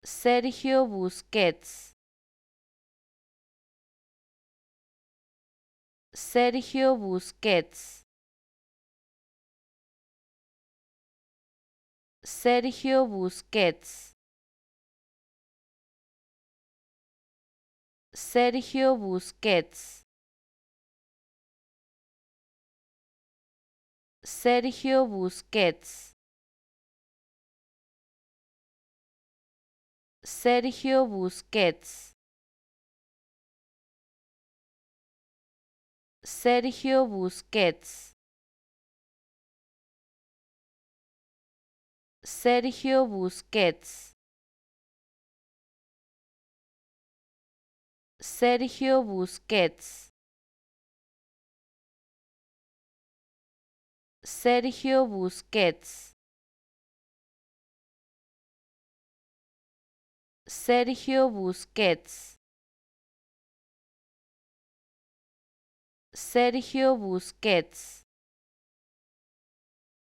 Sergio Busquets. Sergio Busquets. Sergio Busquets. Sergio Busquets. Sergio Busquets. Sergio Busquets. Sergio Busquets. Sergio Busquets. Sergio Busquets. Sergio Busquets. Sergio Busquets. Sergio Busquets.